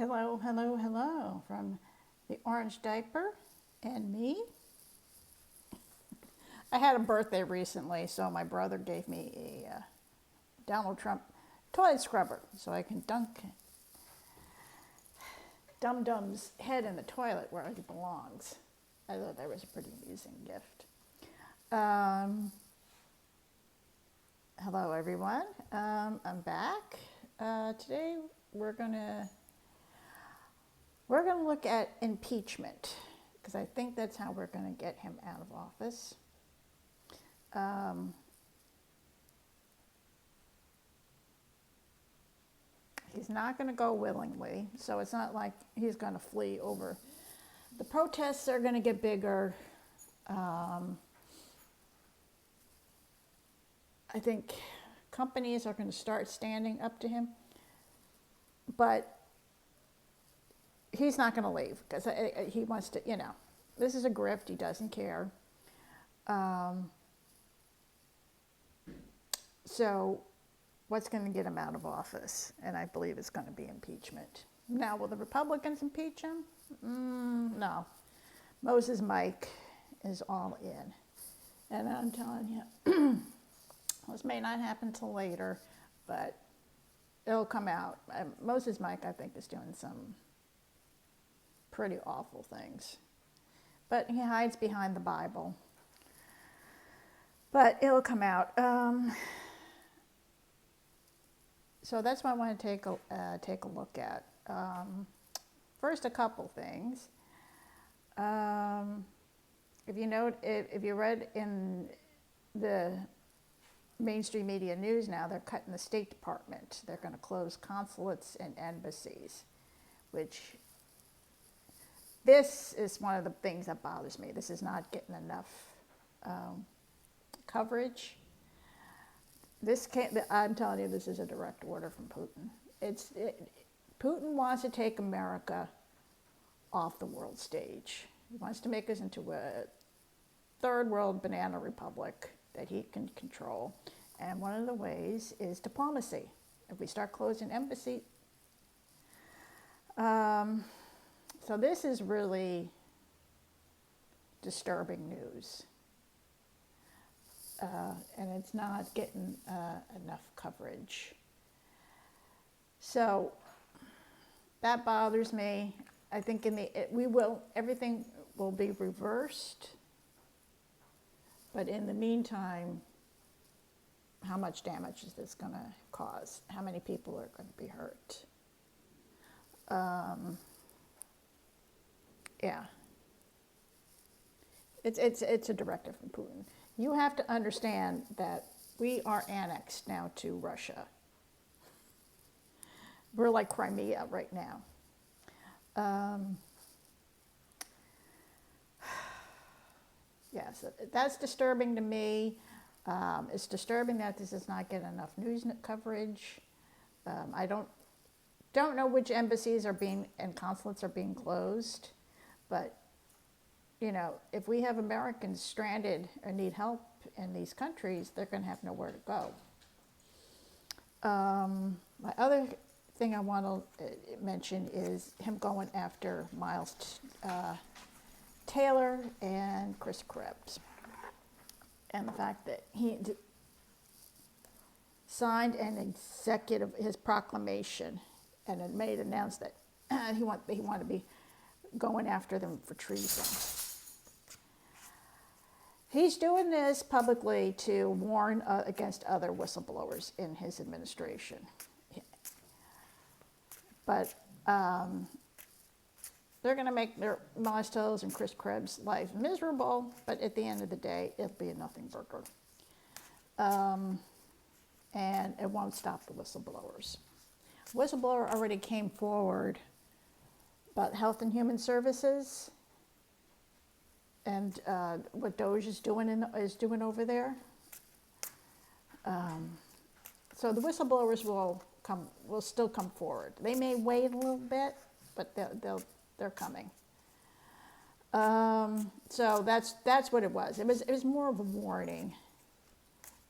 Hello, hello, hello from the orange diaper and me. I had a birthday recently, so my brother gave me a Donald Trump toilet scrubber so I can dunk Dum Dum's head in the toilet where it belongs. I thought that was a pretty amusing gift. Hello, everyone. I'm back. Today we're gonna look at impeachment because I think that's how we're gonna get him out of office. He's not going to go willingly, so it's not like he's going to flee over. The protests are going to get bigger. I think companies are going to start standing up to him, but he's not going to leave because he wants to, this is a grift. He doesn't care. So what's going to get him out of office? And I believe it's going to be impeachment. Now, will the Republicans impeach him? No. Moses Mike is all in. And I'm telling you, this may not happen till later, but it'll come out. Moses Mike, I think, is doing some pretty awful things. But he hides behind the Bible. But it'll come out. So that's what I want to take a look at. First, a couple things. If you read in the mainstream media news now, they're cutting the State Department. They're going to close consulates and embassies, which this is one of the things that bothers me. This is not getting enough coverage. I'm telling you, this is a direct order from Putin. Putin wants to take America off the world stage. He wants to make us into a third world banana republic that he can control. And one of the ways is diplomacy. If we start closing embassy, so this is really disturbing news. And it's not getting enough coverage. So that bothers me. I think everything will be reversed. But in the meantime, how much damage is this going to cause? How many people are going to be hurt? Yeah. It's a directive from Putin. You have to understand that we are annexed now to Russia. We're like Crimea right now. Yes, that's disturbing to me. It's disturbing that this is not getting enough news coverage. I don't know which embassies and consulates are being closed, but if we have Americans stranded or need help in these countries, they're going to have nowhere to go. My other thing I want to mention is him going after Miles Taylor and Chris Krebs. And the fact that he signed his proclamation and it announced that he wanted to be going after them for treason. He's doing this publicly to warn against other whistleblowers in his administration. But they're going to make their Miles Taylor's and Chris Krebs' life miserable, but at the end of the day, it'll be a nothing burger. And it won't stop the whistleblowers. Whistleblower already came forward about Health and Human Services and what Doge is doing over there. So the whistleblowers will still come forward. They may wait a little bit, but they're coming. So that's what it was. It was more of a warning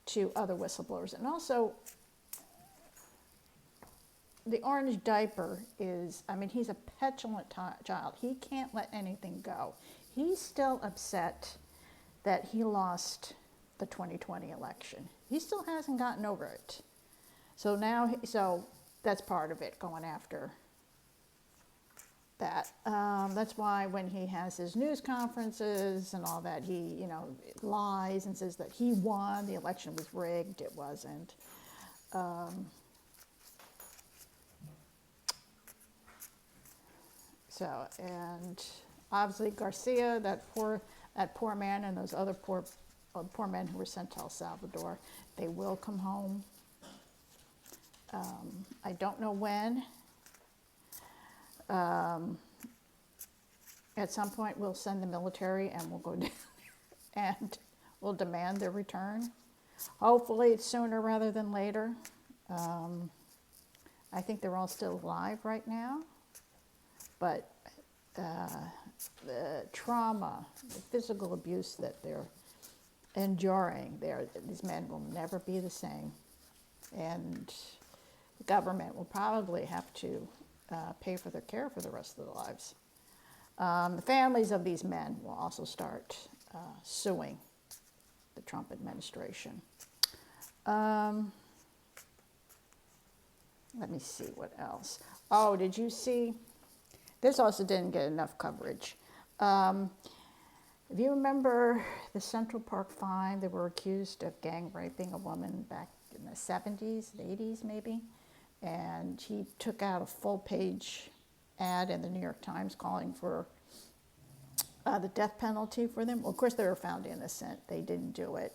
to other whistleblowers, and also the orange diaper is, I mean, he's a petulant child. He can't let anything go. He's still upset that he lost the 2020 election. He still hasn't gotten over it. So now, so that's part of it, going after that. That's why when he has his news conferences and all that, he, you know, lies and says that he won, the election was rigged. It wasn't. So, and obviously Garcia, that poor man, and those other poor men who were sent to El Salvador, they will come home. I don't know when. At some point, we'll send the military and we'll go down and we'll demand their return. Hopefully, it's sooner rather than later. I think they're all still alive right now, but the trauma, the physical abuse that they're enduring, these men will never be the same, and the government will probably have to pay for their care for the rest of their lives. The families of these men will also start suing the Trump administration. Let me see what else. Oh, did you see? This also didn't get enough coverage. If you remember the Central Park Five, they were accused of gang raping a woman back in the 70s, 80s maybe. And he took out a full-page ad in the New York Times calling for the death penalty for them. Well, of course, they were found innocent. They didn't do it.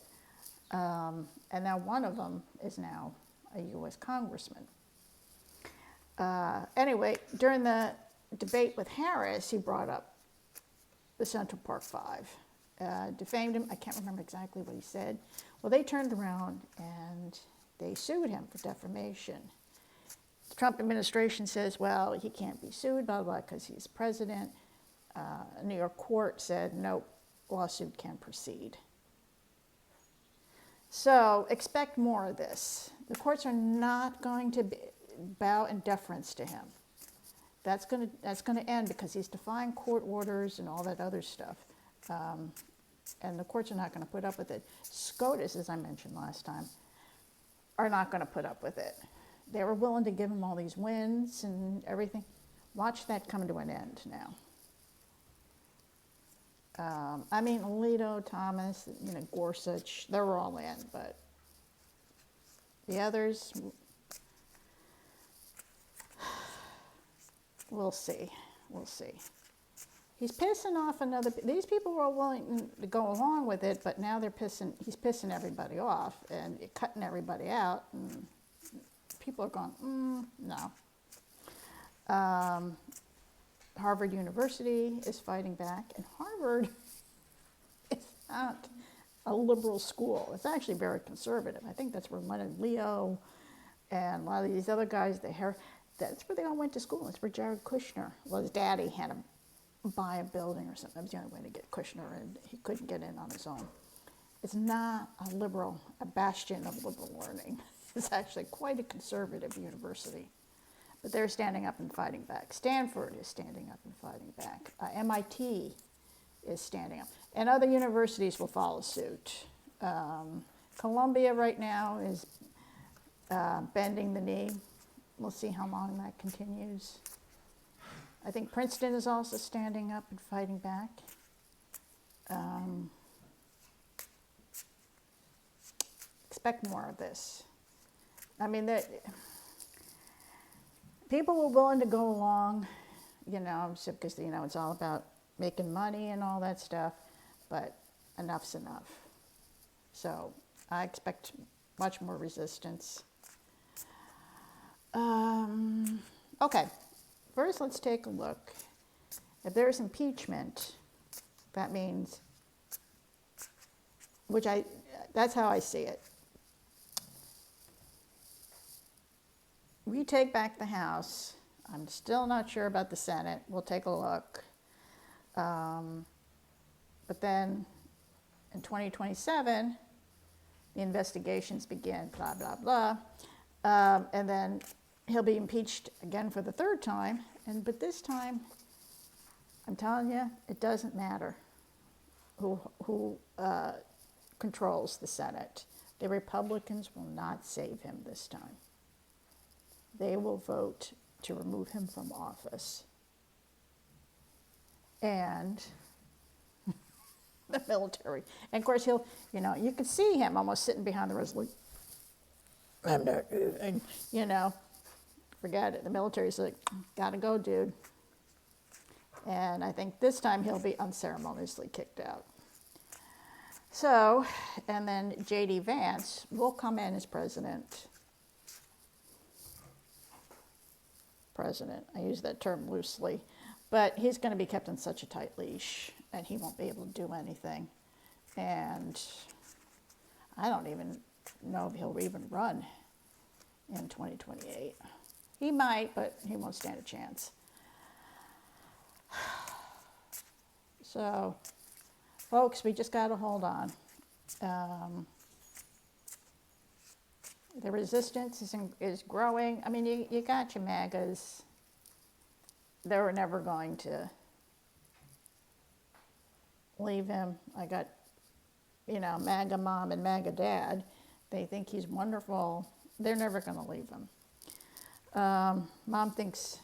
And now one of them is now a U.S. congressman. Anyway, during the debate with Harris, he brought up the Central Park Five, defamed him. I can't remember exactly what he said. Well, they turned around and they sued him for defamation. The Trump administration says, well, he can't be sued, blah, blah, because he's president. A New York court said, no, lawsuit can proceed. So expect more of this. The courts are not going to bow in deference to him. That's going to end because he's defying court orders and all that other stuff. And the courts are not going to put up with it. SCOTUS, as I mentioned last time, are not going to put up with it. They were willing to give him all these wins and everything. Watch that come to an end now. I mean, Alito, Thomas, Gorsuch, they were all in, but the others, we'll see. We'll see. He's pissing off these people were willing to go along with it, but now he's pissing everybody off and cutting everybody out, and people are going, no. Harvard University is fighting back, and Harvard is not a liberal school. It's actually very conservative. I think that's where Leonard Leo and a lot of these other guys, that's where they all went to school. That's where Jared Kushner, well, his daddy had him buy a building or something. That was the only way to get Kushner, and he couldn't get in on his own. It's not a bastion of liberal learning. It's actually quite a conservative university. But they're standing up and fighting back. Stanford is standing up and fighting back. MIT is standing up. And other universities will follow suit. Columbia right now is bending the knee. We'll see how long that continues. I think Princeton is also standing up and fighting back. Expect more of this. I mean, people were willing to go along, because, it's all about making money and all that stuff, but enough's enough. So I expect much more resistance. Okay, first let's take a look. If there's impeachment, that means, that's how I see it. We take back the House. I'm still not sure about the Senate. We'll take a look. But then in 2027, the investigations begin, blah, blah, blah. And then he'll be impeached again for the third time, but this time, I'm telling you, it doesn't matter who controls the Senate. The Republicans will not save him this time. They will vote to remove him from office. And the military. And of course, he'll, you can see him almost sitting behind the resolution. And, forget it. The military's like, gotta go, dude. And I think this time he'll be unceremoniously kicked out. So, and then J.D. Vance will come in as president. I use that term loosely. But he's going to be kept on such a tight leash, and he won't be able to do anything. And I don't even know if he'll even run in 2028. He might, but he won't stand a chance. So, folks, we just got to hold on. The resistance is growing. I mean, you got your MAGAs. They were never going to leave him. I got, MAGA mom and MAGA dad. They think he's wonderful. They're never going to leave him. Mom thinks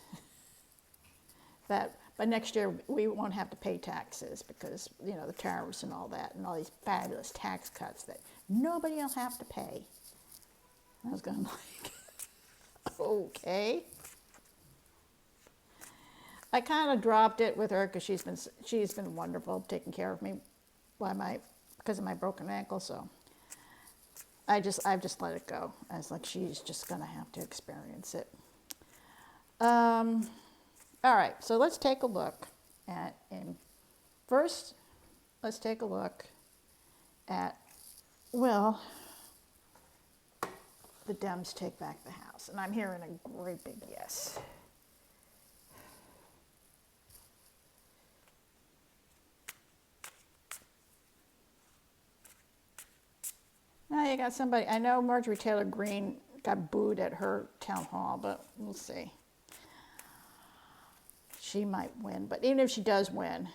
that by next year we won't have to pay taxes because, the tariffs and all that and all these fabulous tax cuts that nobody will have to pay. I was going like, okay. I kind of dropped it with her because she's been wonderful taking care of me because of my broken ankle. So I've just let it go. I was like, she's just gonna have to experience it. All right, so let's take a look at first. Let's take a look at the Dems take back the House, and I'm hearing a great big yes. Now you got somebody, I know Marjorie Taylor Greene got booed at her town hall, but we'll see. She might win, but even if she does win,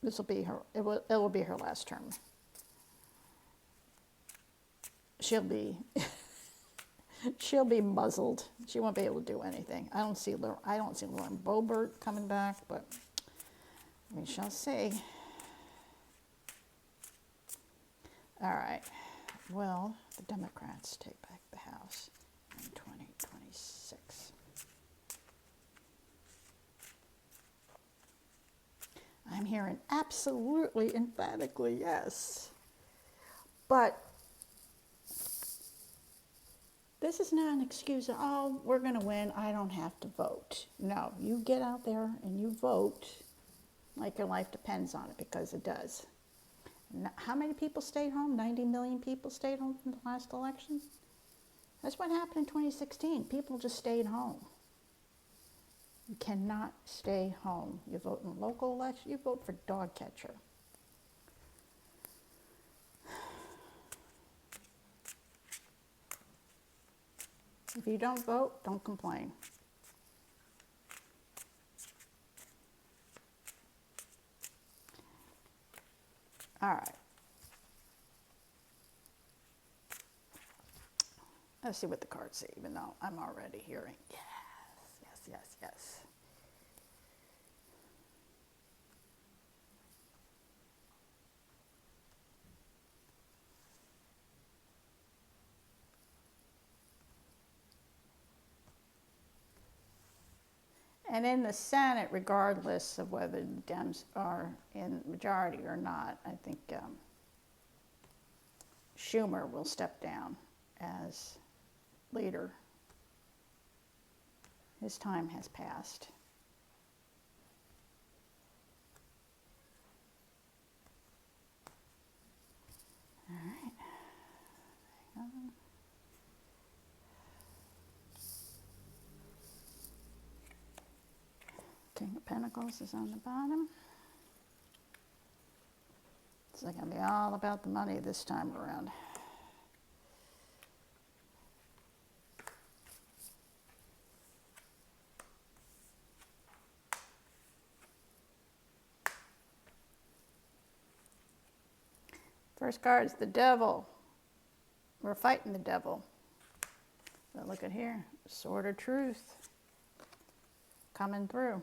this will be her, it will be her last term. She'll be muzzled. She won't be able to do anything. I don't see Lauren Boebert coming back, but we shall see. All right. Will the Democrats take back the House in 2026? I'm hearing absolutely, emphatically yes. But this is not an excuse of, oh, we're going to win, I don't have to vote. No, you get out there and you vote like your life depends on it, because it does. How many people stayed home? 90 million people stayed home from the last election? That's what happened in 2016. People just stayed home. You cannot stay home. You vote in local election, you vote for dog catcher. If you don't vote, don't complain. All right. Let's see what the cards say, even though I'm already hearing yes, yes, yes, yes. And in the Senate, regardless of whether the Dems are in majority or not, I think Schumer will step down as leader. His time has passed. All right. Hang on. King of Pentacles is on the bottom. It's going to be all about the money this time around. First card's the devil. We're fighting the devil. But look at here, sword of truth coming through.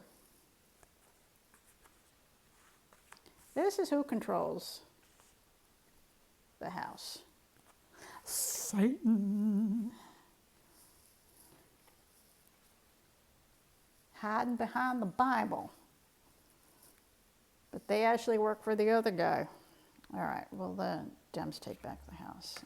This is who controls the house. Satan. Hiding behind the Bible. But they actually work for the other guy. All right, well, the Dems take back the house.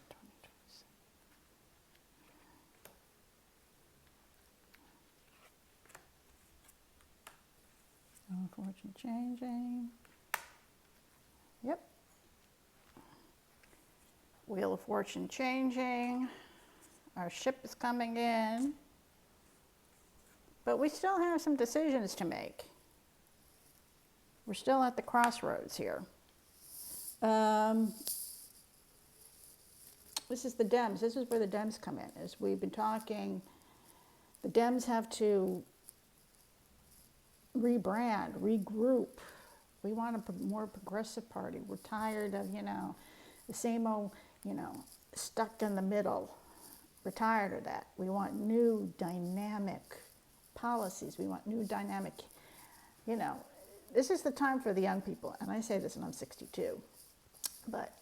Fortune changing. Yep. Wheel of Fortune changing. Our ship is coming in. But we still have some decisions to make. We're still at the crossroads here. This is the Dems. This is where the Dems come in. As we've been talking, the Dems have to rebrand, regroup. We want a more progressive party. We're tired of, the same old, stuck in the middle. We're tired of that. We want new dynamic policies. We want new dynamic, this is the time for the young people. And I say this and I'm 62, but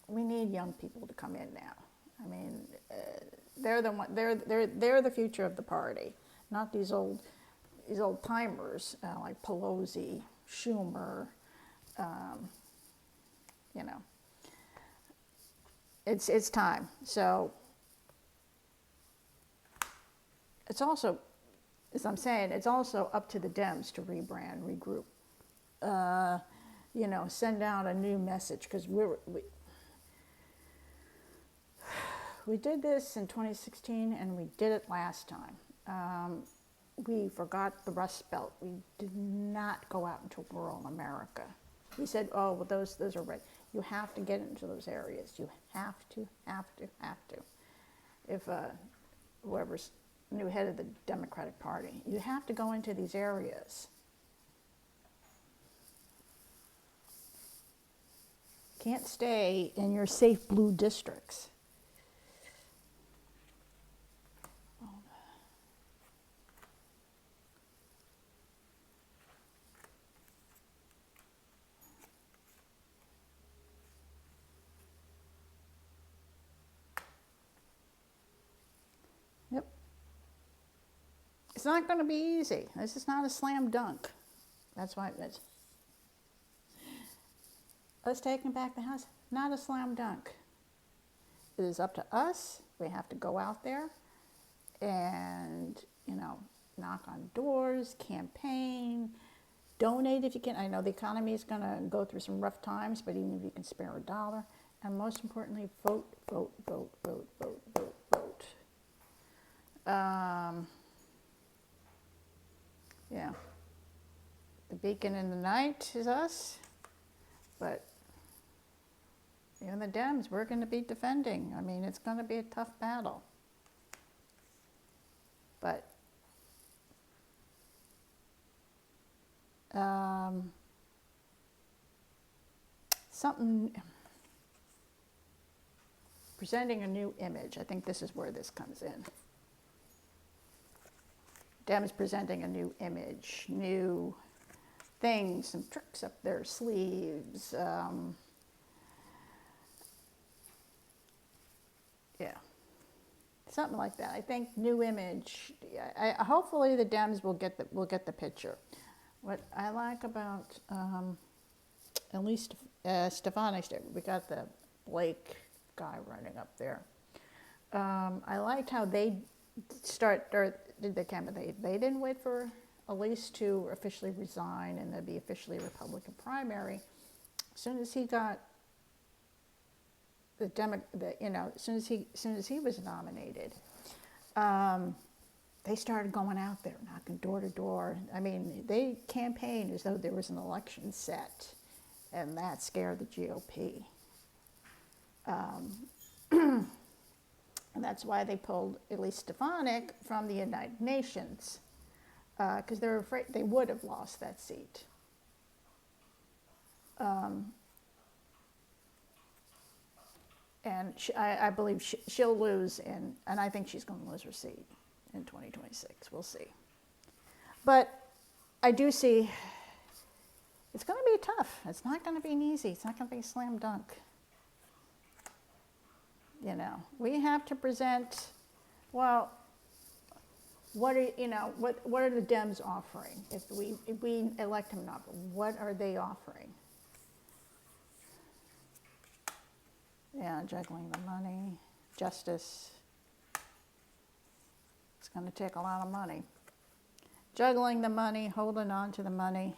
we need young people to come in now. I mean, they're the future of the party, not these old timers like Pelosi, Schumer. It's time. So it's also, as I'm saying, it's also up to the Dems to rebrand, regroup, send out a new message, because we did this in 2016 and we did it last time. We forgot the Rust Belt. We did not go out into rural America. We said, oh, well, those are right. You have to get into those areas. You have to. If whoever's new head of the Democratic Party, you have to go into these areas. Can't stay in your safe blue districts. Yep. It's not going to be easy. This is not a slam dunk. That's why it's us taking back the house, not a slam dunk. It is up to us. We have to go out there and, knock on doors, campaign, donate if you can. I know the economy is going to go through some rough times, but even if you can spare a dollar, and most importantly, vote. Yeah. The beacon in the night is us, but even the Dems, we're going to be defending. I mean, it's going to be a tough battle. But presenting a new image. I think this is where this comes in. Dems presenting a new image, new things, some tricks up their sleeves. Yeah, something like that. I think new image. Hopefully the Dems will get the picture. What I like about at least Stefanik, we got the Blake guy running up there. I liked how they did the campaign. They didn't wait for Elise to officially resign and there'd be officially a Republican primary. As soon as he got as soon as he was nominated, they started going out there, knocking door to door. I mean, they campaigned as though there was an election set, and that scared the GOP. And that's why they pulled Elise Stefanik from the United Nations, because they were afraid they would have lost that seat. And I believe she'll lose, and I think she's going to lose her seat in 2026. We'll see. But I do see it's going to be tough. It's not going to be easy. It's not going to be a slam dunk. You know, we have to present, well, what are, you know, what are the Dems offering? If we elect him up, what are they offering? Yeah, juggling the money, justice. It's going to take a lot of money. Juggling the money, holding on to the money.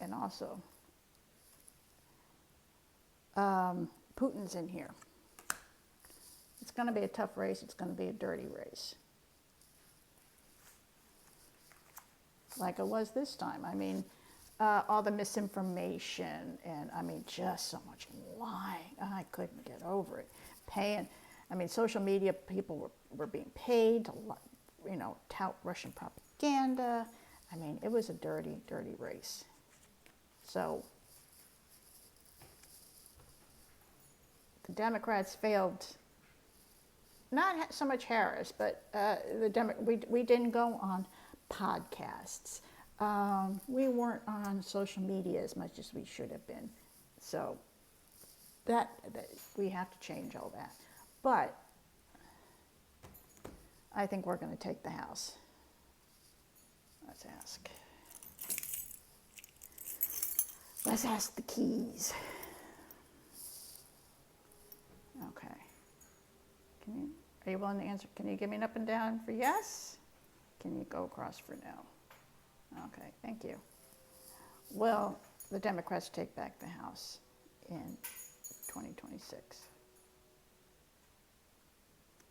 And also, Putin's in here. It's going to be a tough race. It's going to be a dirty race. Like it was this time. I mean, all the misinformation and, I mean, just so much lying. I couldn't get over it. Paying, I mean, social media people were being paid to, you know, tout Russian propaganda. I mean, it was a dirty, dirty race. So the Democrats failed, not so much Harris, but we didn't go on podcasts. We weren't on social media as much as we should have been. So that we have to change all that. But I think we're going to take the House. Let's ask. Let's ask the keys. Okay. Are you willing to answer? Can you give me an up and down for yes? Can you go across for no? Okay, thank you. Will the Democrats take back the House in 2026?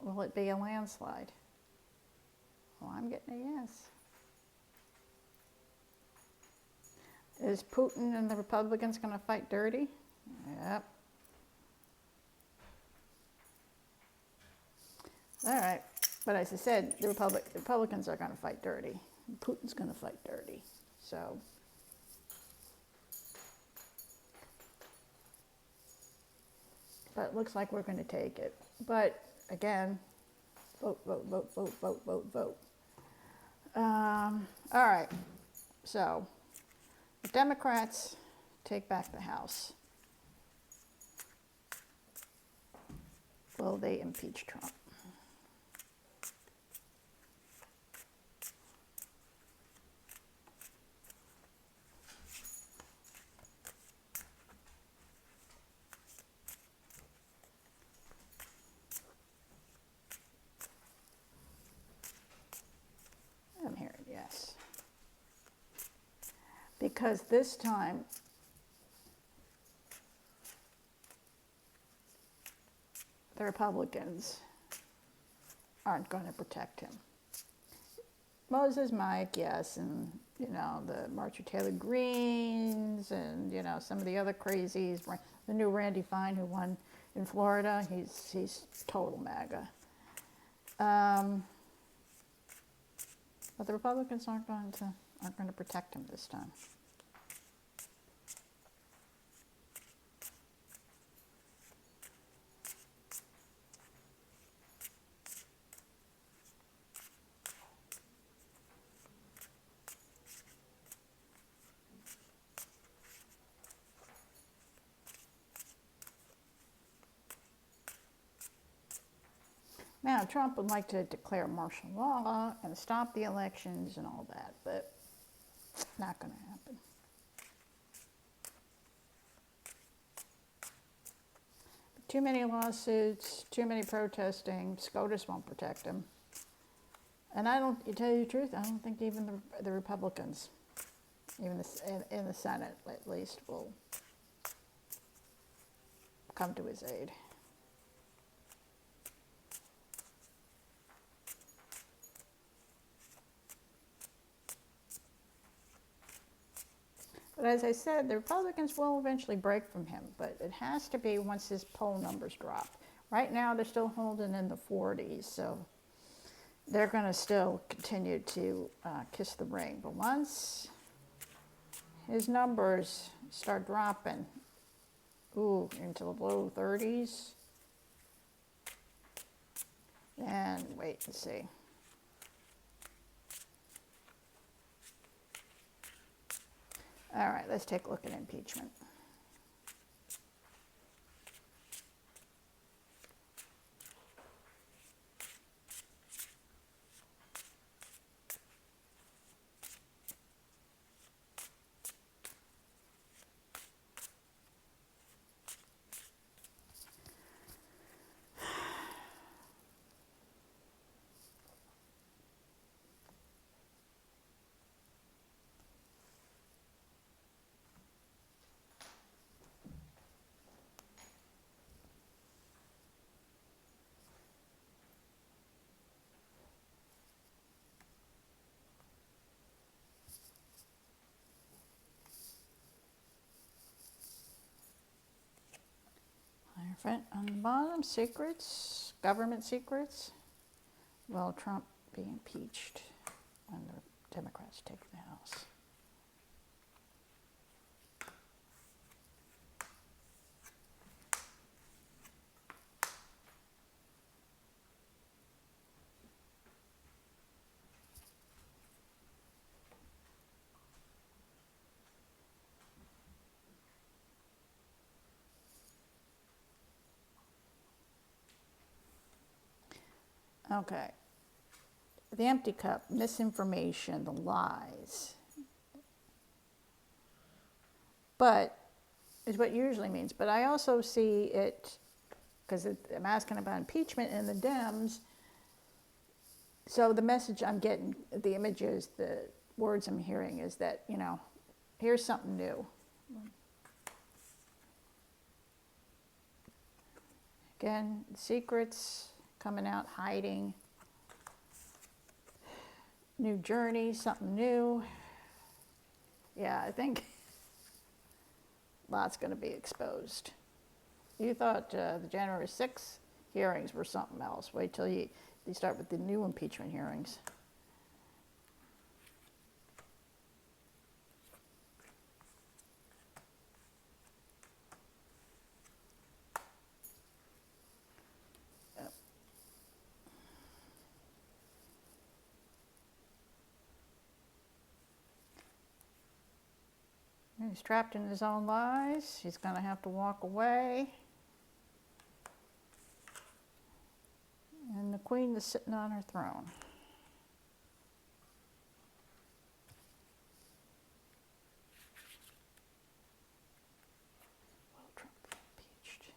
Will it be a landslide? Well, I'm getting a yes. Is Putin and the Republicans going to fight dirty? Yep. All right. But as I said, the Republicans are going to fight dirty. Putin's going to fight dirty. So, but it looks like we're going to take it. But again, vote, vote, vote, vote, vote, vote, vote. All right. So, the Democrats take back the House. Will they impeach Trump? I'm hearing yes. Because this time, the Republicans aren't going to protect him. Moses Mike, yes, and, you know, the Marjorie Taylor Greens and, you know, some of the other crazies. The new Randy Fine who won in Florida, he's total MAGA. But the Republicans aren't going to protect him this time. Now, Trump would like to declare martial law and stop the elections and all that, but not going to happen. Too many lawsuits, too many protesting. SCOTUS won't protect him. And to tell you the truth, I don't think even the Republicans, even in the Senate at least, will come to his aid. But as I said, the Republicans will eventually break from him, but it has to be once his poll numbers drop. Right now, they're still holding in the 40s, so they're going to still continue to kiss the ring. But once his numbers start dropping, ooh, into the low 30s. And wait and see. All right, let's take a look at impeachment. Front on the bottom, secrets, government secrets. Will Trump be impeached when the Democrats take the House? Okay. The empty cup, misinformation, the lies. But, is what usually means. But I also see it, because I'm asking about impeachment and the Dems. So the message I'm getting, the images, the words I'm hearing is that, you know, here's something new. Again, secrets coming out, hiding. New journey, something new. Yeah, I think lots going to be exposed. You thought the January 6th hearings were something else. Wait till you start with the new impeachment hearings. He's trapped in his own lies. He's going to have to walk away. And the queen is sitting on her throne. Will Trump be impeached?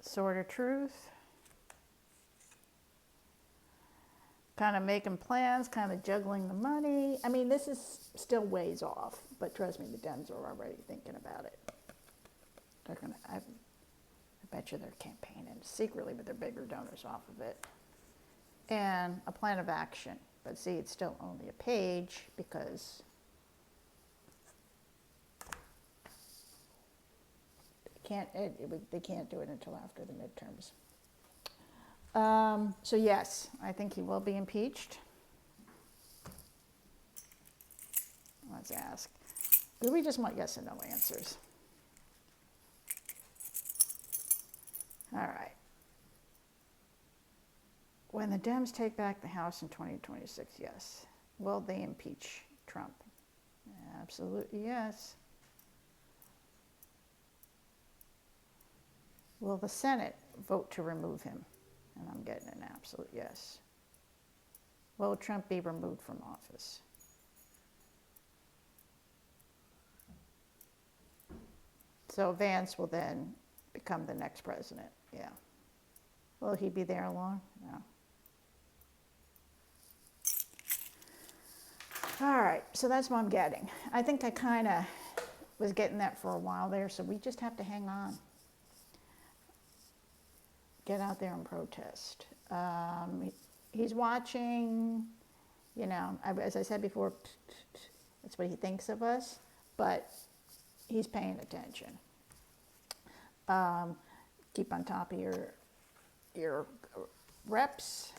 Sword of truth. Kind of making plans, kind of juggling the money. I mean, this is still ways off, but trust me, the Dems are already thinking about it. They're gonna, I bet you they're campaigning secretly with their bigger donors off of it. And a plan of action. But see, it's still only a page because they can't do it until after the midterms. So yes, I think he will be impeached. Let's ask. Do we just want yes and no answers? All right. When the Dems take back the House in 2026, yes. Will they impeach Trump? Absolutely yes. Will the Senate vote to remove him? And I'm getting an absolute yes. Will Trump be removed from office? So Vance will then become the next president, yeah. Will he be there long? No. All right, so that's what I'm getting. I think I kind of was getting that for a while there, so we just have to hang on. Get out there and protest. He's watching, you know, as I said before, that's what he thinks of us, but he's paying attention. Keep on top of your reps.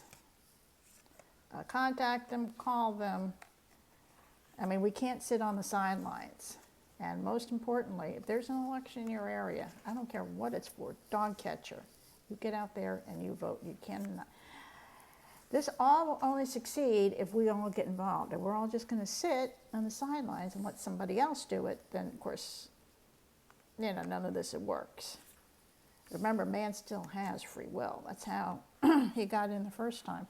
Contact them, call them. I mean, we can't sit on the sidelines. And most importantly, if there's an election in your area, I don't care what it's for, dog catcher, you get out there and you vote. You cannot. This all will only succeed if we all get involved. If we're all just going to sit on the sidelines and let somebody else do it, then of course, none of this works. Remember, man still has free will. That's how he got in the first time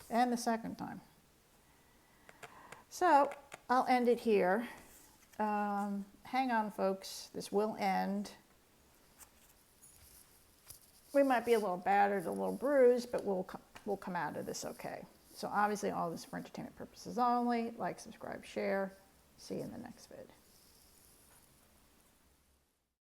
and the second time. So I'll end it here. Hang on, folks. This will end. We might be a little battered, a little bruised, but we'll come out of this okay. So obviously all this for entertainment purposes only. Like, subscribe, share. See you in the next vid.